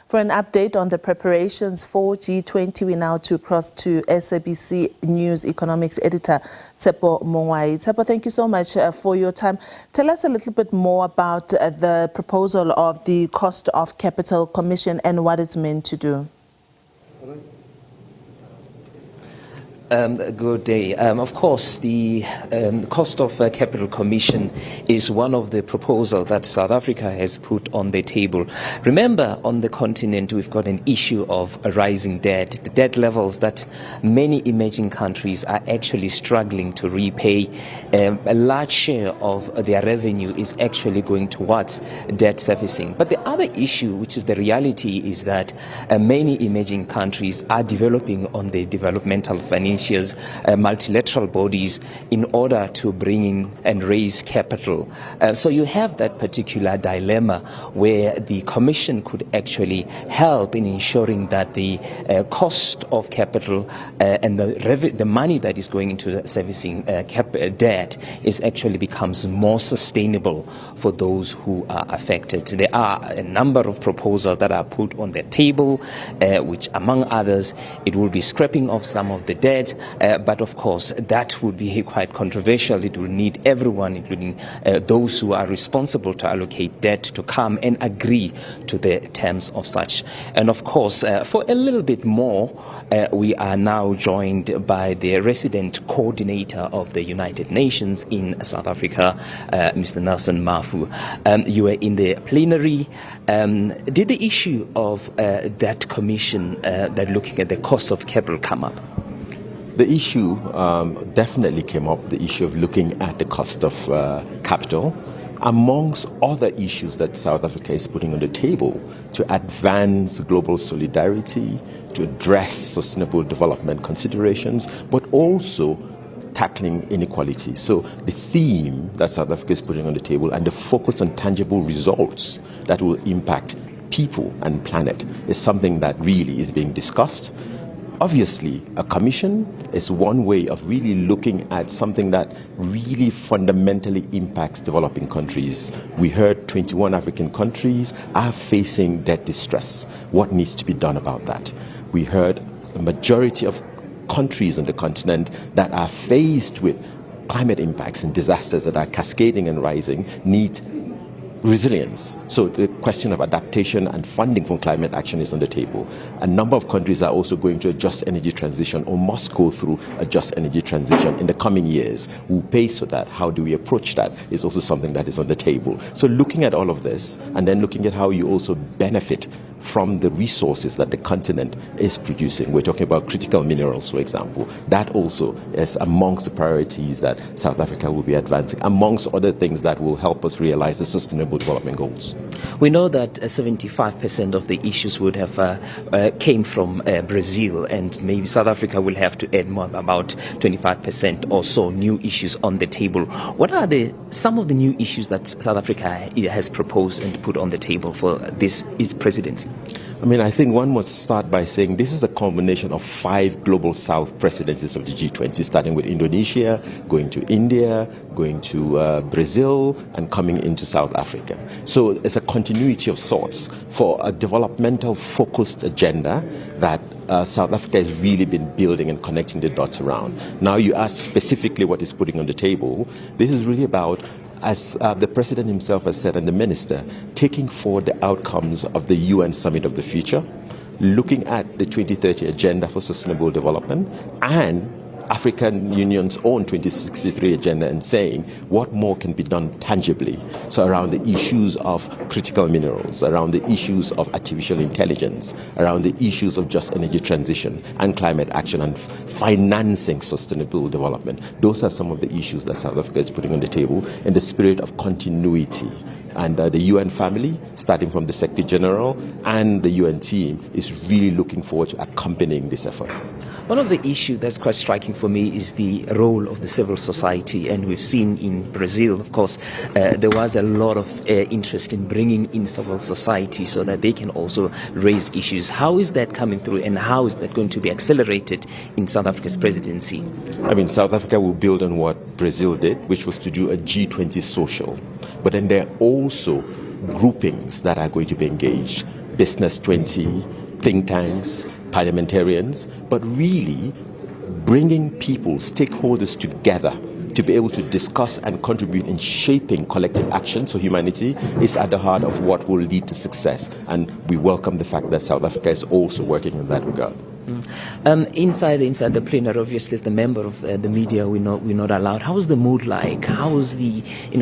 For an update on the preparations for G20, we now cross to SABC News Economics Editor Tshepo Mongoai. Tshepo, thank you so much for your time. Tell us a little bit more about the proposal of the Cost of Capital Commission and what it's meant to do. Good day. Of course, the Cost of Capital Commission is one of the proposals that South Africa has put on the table. Remember, on the continent, we've got an issue of a rising debt, the debt levels that many emerging countries are actually struggling to repay. A large share of their revenue is actually going towards debt servicing. But the other issue, which is the reality, is that many emerging countries are developing on the developmental financial multilateral bodies in order to bring in and raise capital. So you have that particular dilemma where the Commission could actually help in ensuring that the cost of capital and the money that is going into the servicing debt is actually becomes more sustainable for those who are affected. There are a number of proposals that are put on the table, which among others, it will be scrapping off some of the debt. But of course, that would be quite controversial. It will need everyone, including those who are responsible to allocate debt, to come and agree to the terms of such. And of course, for a little bit more, we are now joined by the resident coordinator of the United Nations in South Africa, Mr. Nelson Mafu. You were in the plenary. Did the issue of that commission that looking at the cost of capital come up? The issue definitely came up, the issue of looking at the cost of capital, amongst other issues that South Africa is putting on the table to advance global solidarity, to address sustainable development considerations, but also tackling inequality. So the theme that South Africa is putting on the table and the focus on tangible results that will impact people and planet is something that really is being discussed. Obviously, a commission is one way of really looking at something that really fundamentally impacts developing countries. We heard 21 African countries are facing debt distress. What needs to be done about that? We heard a majority of countries on the continent that are faced with climate impacts and disasters that are cascading and rising need resilience. So the question of adaptation and funding for climate action is on the table. A number of countries are also going to a just energy transition or must go through a just energy transition in the coming years. Who pays for that? How do we approach that? Is also something that is on the table. So looking at all of this and then looking at how you also benefit from the resources that the continent is producing. We're talking about critical minerals, for example. That also is amongst the priorities that South Africa will be advancing, amongst other things that will help us realize the sustainable development goals. We know that 75% of the issues would have came from Brazil, and maybe South Africa will have to add more, about 25% or so new issues on the table. What are some of the new issues that South Africa has proposed and put on the table for its presidency? I mean, I think one must start by saying this is a combination of 5 Global South presidencies of the G20, starting with Indonesia, going to India, going to Brazil, and coming into South Africa. So it's a continuity of sorts for a developmental focused agenda that South Africa has really been building and connecting the dots around. Now you ask specifically what is putting on the table. This is really about, as the President himself has said and the Minister, taking forward the outcomes of the UN Summit of the Future, looking at the 2030 Agenda for Sustainable Development and African Union's own 2063 agenda, and saying what more can be done tangibly. So around the issues of critical minerals, around the issues of artificial intelligence, around the issues of just energy transition and climate action and financing sustainable development. Those are some of the issues that South Africa is putting on the table in the spirit of continuity. And the UN family, starting from the Secretary General and the UN team, is really looking forward to accompanying this effort. One of the issues that's quite striking for me is the role of the civil society, and we've seen in Brazil, of course, there was a lot of interest in bringing in civil society so that they can also raise issues. How is that coming through, and how is that going to be accelerated in South Africa's presidency? I mean, South Africa will build on what Brazil did, which was to do a G20 social. But then there are also groupings that are going to be engaged. Business 20, think tanks, parliamentarians, but really bringing people, stakeholders together to be able to discuss and contribute in shaping collective action for humanity is at the heart of what will lead to success. And we welcome the fact that South Africa is also working in that regard. Inside the plenary, obviously, as the member of the media, we're not allowed. How is the mood like? How is the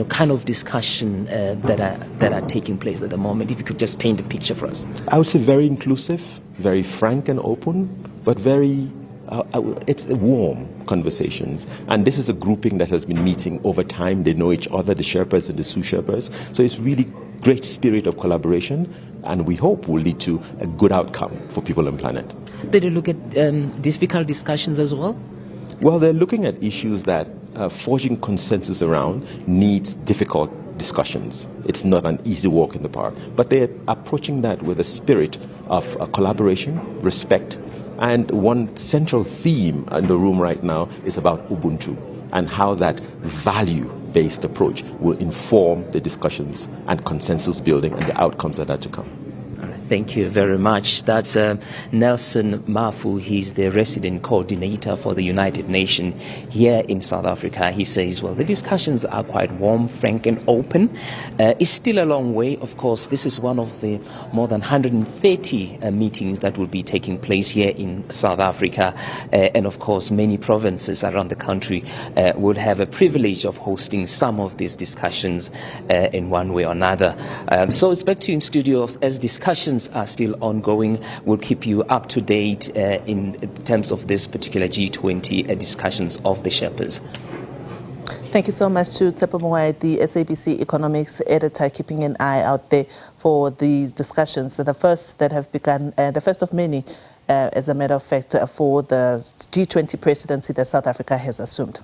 kind of discussion that are taking place at the moment? If you could just paint a picture for us. I would say very inclusive, very frank and open, but very it's warm conversations. And this is a grouping that has been meeting over time. They know each other, the Sherpas and the Sioux Sherpas. So it's really great spirit of collaboration, and we hope will lead to a good outcome for people and planet. Did you look at difficult discussions as well? Well, they're looking at issues that forging consensus around needs difficult discussions. It's not an easy walk in the park, but they're approaching that with a spirit of collaboration, respect, and one central theme in the room right now is about Ubuntu and how that value-based approach will inform the discussions and consensus building and the outcomes that are to come. Thank you very much. That's Nelson Mafu. He's the resident coordinator for the United Nations here in South Africa. He says, well, the discussions are quite warm, frank and open. It's still a long way. Of course, this is one of the more than 130 meetings that will be taking place here in South Africa. And of course, many provinces around the country will have a privilege of hosting some of these discussions in one way or another. So it's back to you in studio as discussions are still ongoing. We'll keep you up to date in terms of this particular G20 discussions of the Sherpas. Thank you so much to Tshepo Mongoai, the SABC economics editor, keeping an eye out there for these discussions, the first that have begun, the first of many, as a matter of fact, for the G20 presidency that South Africa has assumed.